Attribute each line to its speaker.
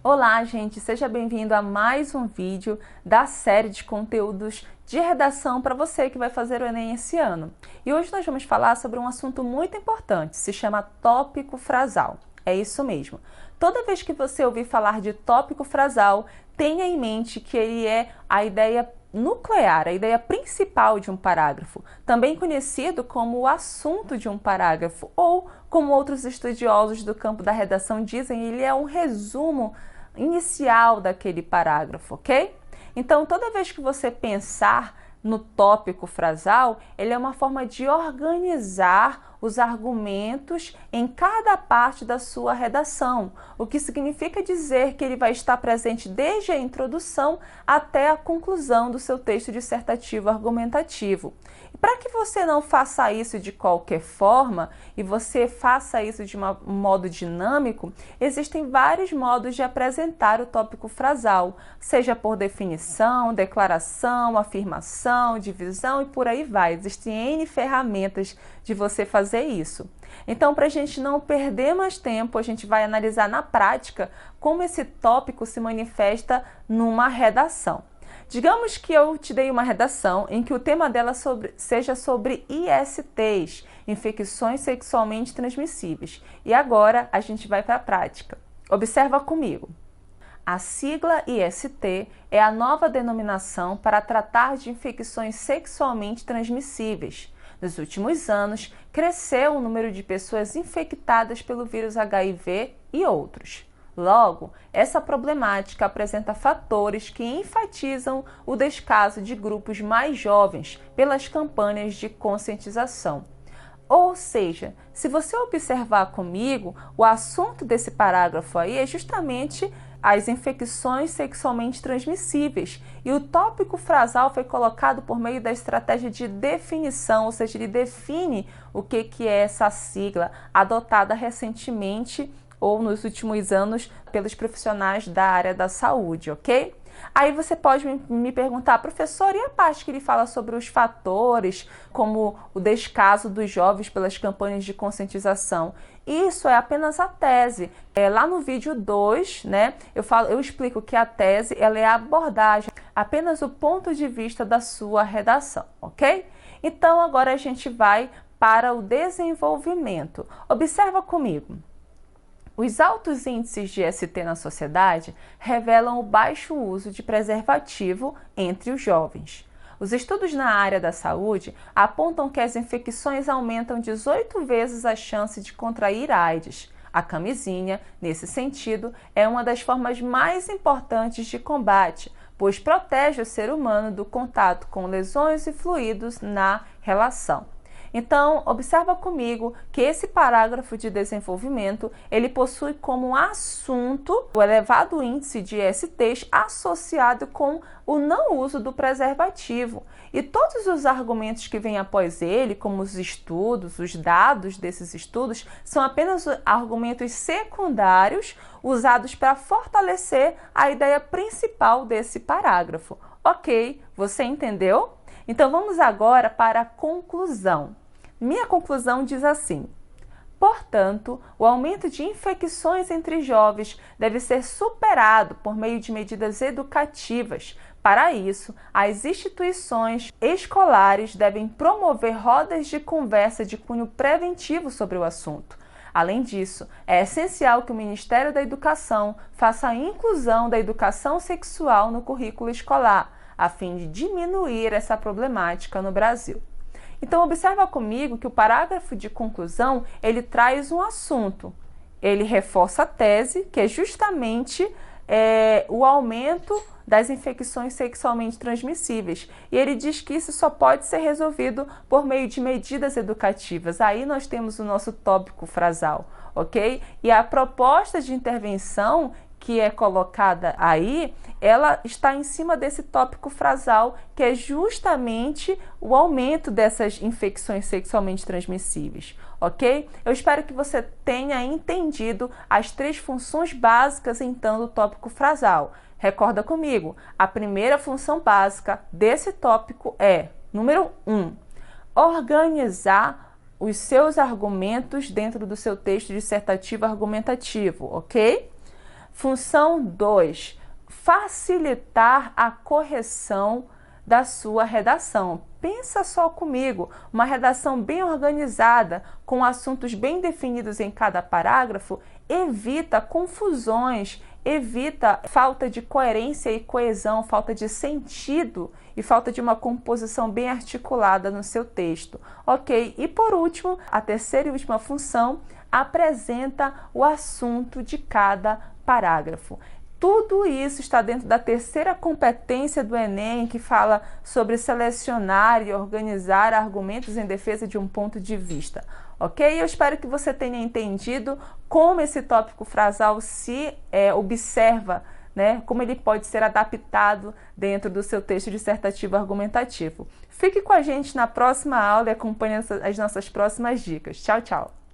Speaker 1: Olá, gente! Seja bem-vindo a mais um vídeo da série de conteúdos de redação para você que vai fazer o Enem esse ano. E hoje nós vamos falar sobre um assunto muito importante, se chama tópico frasal. É isso mesmo. Toda vez que você ouvir falar de tópico frasal, tenha em mente que ele é a ideia nuclear, a ideia principal de um parágrafo, também conhecido como o assunto de um parágrafo, ou, como outros estudiosos do campo da redação dizem, ele é um resumo inicial daquele parágrafo, ok? Então, toda vez que você pensar no tópico frasal, ele é uma forma de organizar os argumentos em cada parte da sua redação, o que significa dizer que ele vai estar presente desde a introdução até a conclusão do seu texto dissertativo argumentativo. E para que você não faça isso de qualquer forma e você faça isso de um modo dinâmico, existem vários modos de apresentar o tópico frasal, seja por definição, declaração, afirmação, divisão e por aí vai. Existem N ferramentas de você fazer isso. Então, para a gente não perder mais tempo, a gente vai analisar na prática como esse tópico se manifesta numa redação. Digamos que eu te dei uma redação em que o tema dela seja sobre ISTs, infecções sexualmente transmissíveis. E agora a gente vai para a prática. Observa comigo. A sigla IST é a nova denominação para tratar de infecções sexualmente transmissíveis. Nos últimos anos, cresceu o número de pessoas infectadas pelo vírus HIV e outros. Logo, essa problemática apresenta fatores que enfatizam o descaso de grupos mais jovens pelas campanhas de conscientização. Ou seja, se você observar comigo, o assunto desse parágrafo aí é justamente as infecções sexualmente transmissíveis. E o tópico frasal foi colocado por meio da estratégia de definição, ou seja, ele define o que é essa sigla, adotada recentemente ou nos últimos anos pelos profissionais da área da saúde, ok? Aí você pode me perguntar, professor, e a parte que ele fala sobre os fatores, como o descaso dos jovens pelas campanhas de conscientização? Isso é apenas a tese. Lá no vídeo 2, né, eu explico que a tese ela é a abordagem, apenas o ponto de vista da sua redação, ok? Então agora a gente vai para o desenvolvimento. Observa comigo. Os altos índices de ST na sociedade revelam o baixo uso de preservativo entre os jovens. Os estudos na área da saúde apontam que as infecções aumentam 18 vezes a chance de contrair AIDS. A camisinha, nesse sentido, é uma das formas mais importantes de combate, pois protege o ser humano do contato com lesões e fluidos na relação. Então, observa comigo que esse parágrafo de desenvolvimento, ele possui como assunto o elevado índice de STs associado com o não uso do preservativo. E todos os argumentos que vêm após ele, como os estudos, os dados desses estudos, são apenas argumentos secundários usados para fortalecer a ideia principal desse parágrafo. Ok, você entendeu? Então vamos agora para a conclusão. Minha conclusão diz assim: portanto, o aumento de infecções entre jovens deve ser superado por meio de medidas educativas. Para isso, as instituições escolares devem promover rodas de conversa de cunho preventivo sobre o assunto. Além disso, é essencial que o Ministério da Educação faça a inclusão da educação sexual no currículo escolar, a fim de diminuir essa problemática no Brasil. Então, observa comigo que o parágrafo de conclusão, ele traz um assunto. Ele reforça a tese, que é justamente o aumento das infecções sexualmente transmissíveis. E ele diz que isso só pode ser resolvido por meio de medidas educativas. Aí nós temos o nosso tópico frasal, ok? E a proposta de intervenção que é colocada aí, ela está em cima desse tópico frasal, que é justamente o aumento dessas infecções sexualmente transmissíveis, ok? Eu espero que você tenha entendido as 3 funções básicas, então, do tópico frasal. Recorda comigo, a primeira função básica desse tópico é, número 1, organizar os seus argumentos dentro do seu texto dissertativo argumentativo, ok? Função 2, facilitar a correção da sua redação. Pensa só comigo, uma redação bem organizada, com assuntos bem definidos em cada parágrafo, evita confusões, evita falta de coerência e coesão, falta de sentido e falta de uma composição bem articulada no seu texto, ok? E por último, a terceira e última função, apresenta o assunto de cada parágrafo. Tudo isso está dentro da terceira competência do Enem, que fala sobre selecionar e organizar argumentos em defesa de um ponto de vista, ok? Eu espero que você tenha entendido como esse tópico frasal se observa, né? Como ele pode ser adaptado dentro do seu texto dissertativo argumentativo. Fique com a gente na próxima aula e acompanhe as nossas próximas dicas. Tchau, tchau!